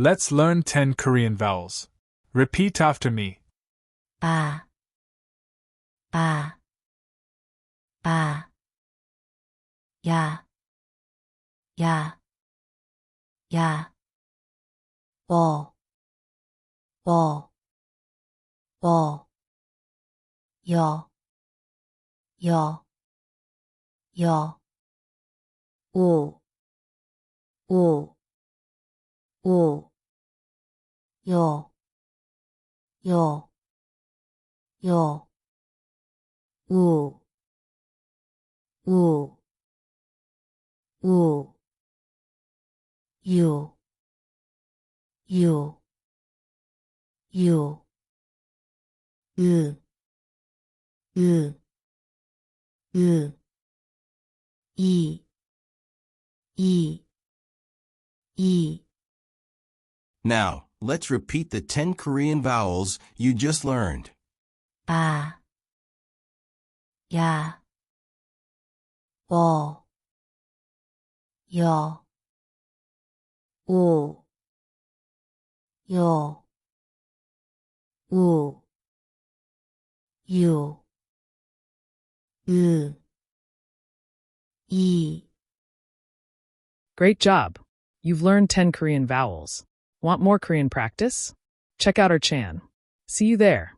Let's learn 10 Korean vowels. Repeat after me. 바, 바, 바, 야, 야, 야, 워, 워, 워, 여, 여, 여, 오, 오, 오, 여, 여, 여, 우, 우, 우, 유, 유, 유, 으, 으, 으, 이, 이, 이. Now, let's repeat the 10 Korean vowels you just learned. 바, 야, 워, 여, 오, 여, 우, 유, 으, 이. Great job! You've learned 10 Korean vowels. Want more Korean practice? Check out our Chan. See you there.